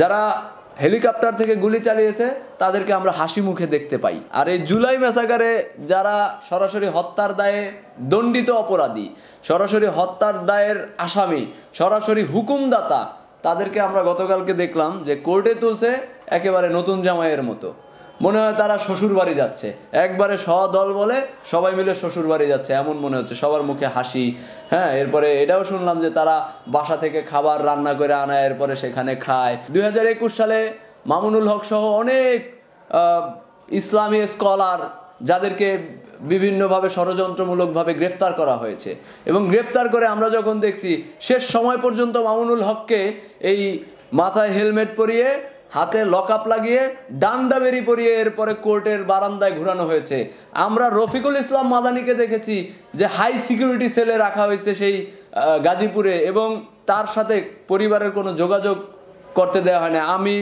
যারা হেলিকপ্টার থেকে গুলি চালিয়েছে তাদেরকে আমরা হাসি মুখে দেখতে পাই। আর এই জুলাই ম্যাসাকারে যারা সরাসরি হত্যার দায়ে দণ্ডিত অপরাধী, সরাসরি হত্যার দায়ের আসামি, সরাসরি হুকুমদাতা, তাদেরকে আমরা গতকালকে দেখলাম যে কোর্টে তুলছে একেবারে নতুন জামাইয়ের মতো। মনে হয় তারা শ্বশুর বাড়ি যাচ্ছে, একবারে সদল বলে সবাই মিলে শ্বশুর বাড়ি যাচ্ছে এমন মনে হচ্ছে, সবার মুখে হাসি। হ্যাঁ, এরপরে এটাও শুনলাম যে তারা বাসা থেকে খাবার রান্না করে আনায়, এরপরে সেখানে খায়। 2021 সালে মামুনুল হক সহ অনেক ইসলামী স্কলার যাদেরকে বিভিন্নভাবে ষড়যন্ত্রমূলকভাবে গ্রেফতার করা হয়েছে, এবং গ্রেফতার করে আমরা যখন দেখছি শেষ সময় পর্যন্ত মামুনুল হককে এই মাথায় হেলমেট পরিয়ে, হাতে লকআপ লাগিয়ে, ডান্ডা বেরি পরিয়ে এরপরে কোর্টের বারান্দায় ঘোরানো হয়েছে। আমরা রফিকুল ইসলাম মাদানিকে দেখেছি যে হাই সিকিউরিটি সেলে রাখা হয়েছে সেই গাজীপুরে, এবং তার সাথে পরিবারের কোনো যোগাযোগ করতে দেওয়া হয় না। আমি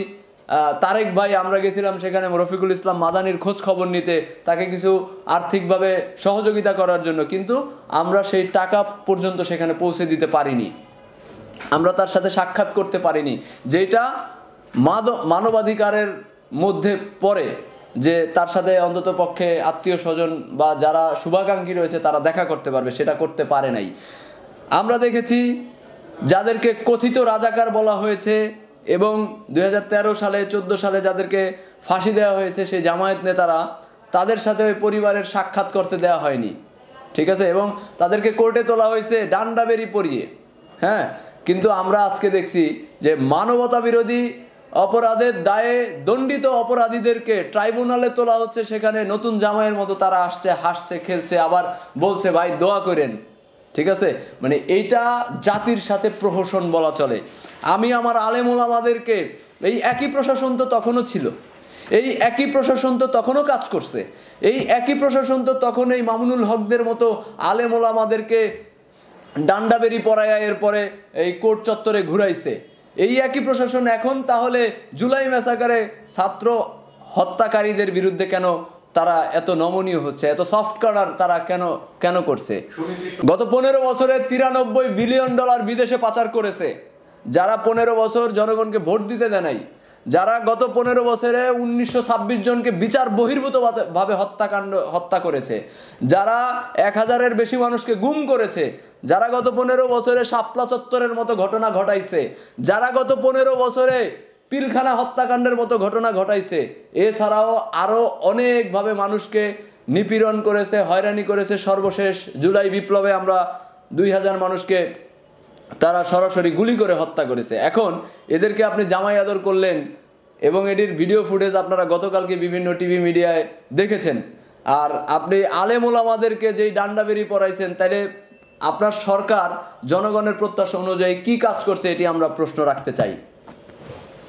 তারেক ভাই আমরা গেছিলাম সেখানে রফিকুল ইসলাম মাদানির খোঁজ খবর নিতে, তাকে কিছু আর্থিকভাবে সহযোগিতা করার জন্য, কিন্তু আমরা সেই টাকা পর্যন্ত সেখানে পৌঁছে দিতে পারিনি, আমরা তার সাথে সাক্ষাৎ করতে পারিনি, যেটা মানবাধিকারের মধ্যে পড়ে, যে তার সাথে অন্তত পক্ষে আত্মীয় স্বজন বা যারা শুভাকাঙ্ক্ষী রয়েছে তারা দেখা করতে পারবে, সেটা করতে পারে নাই। আমরা দেখেছি যাদেরকে কথিত রাজাকার বলা হয়েছে এবং 2013 সালে 14 সালে যাদেরকে ফাঁসি দেওয়া হয়েছে সেই জামায়াত নেতারা, তাদের সাথে ওই পরিবারের সাক্ষাৎ করতে দেওয়া হয়নি, ঠিক আছে, এবং তাদেরকে কোর্টে তোলা হয়েছে ডান্ডা বেরি পরিয়ে। হ্যাঁ, কিন্তু আমরা আজকে দেখছি যে মানবতা বিরোধী অপরাধের দায়ে দণ্ডিত অপরাধীদেরকে ট্রাইব্যুনালে তোলা হচ্ছে, সেখানে নতুন জামাইয়ের মতো তারা আসছে, হাসছে, খেলছে, আবার বলছে ভাই দোয়া করেন, ঠিক আছে। মানে এইটা জাতির সাথে প্রহসন বলা চলে। আমি আমার আলেম ওলামাদেরকে, এই একই প্রশাসন তো তখনও ছিল, এই একই প্রশাসন তো তখনও কাজ করছে, এই একই প্রশাসন তো তখন এই মামুনুল হকদের মতো আলেম ওলামাদেরকে ডান্ডা বেরি পরায়া এরপরে এই কোর্ট চত্বরে ঘুরাইছে। এই একই প্রশাসন এখন তাহলে জুলাই ম্যাসাকারে ছাত্র হত্যাকারীদের বিরুদ্ধে কেন তারা এত নমনীয় হচ্ছে, এত সফট কর্নার তারা কেন করছে? গত 15 বছরে $93 বিলিয়ন বিদেশে পাচার করেছে, যারা 15 বছর জনগণকে ভোট দিতে দেয় নাই, যারা গত 15 বছরে 1926 জনকে বিচার বহির্ভূত ভাবে হত্যা করেছে, যারা 1000-এর বেশি মানুষকে গুম করেছে, যারা গত 15 বছরে শাপলা চত্বরের মতো ঘটনা ঘটাইছে, যারা গত 15 বছরে পিলখানা হত্যাকাণ্ডের মতো ঘটনা ঘটাইছে, এছাড়াও আরো অনেকভাবে মানুষকে নিপীড়ন করেছে, হয়রানি করেছে। সর্বশেষ জুলাই বিপ্লবে আমরা 2000 মানুষকে তারা সরাসরি গুলি করে হত্যা করেছে। এখন এদেরকে আপনি জামাই আদর করলেন, এবং এটির ভিডিও ফুটেজ আপনারা গতকালকে বিভিন্ন টিভি মিডিয়ায় দেখেছেন। আর আপনি আলেম ওলামাদেরকে যেই ডান্ডাবেরি পড়াইছেন, তাহলে আপনার সরকার জনগণের প্রত্যাশা অনুযায়ী কি কাজ করছে এটি আমরা প্রশ্ন রাখতে চাই।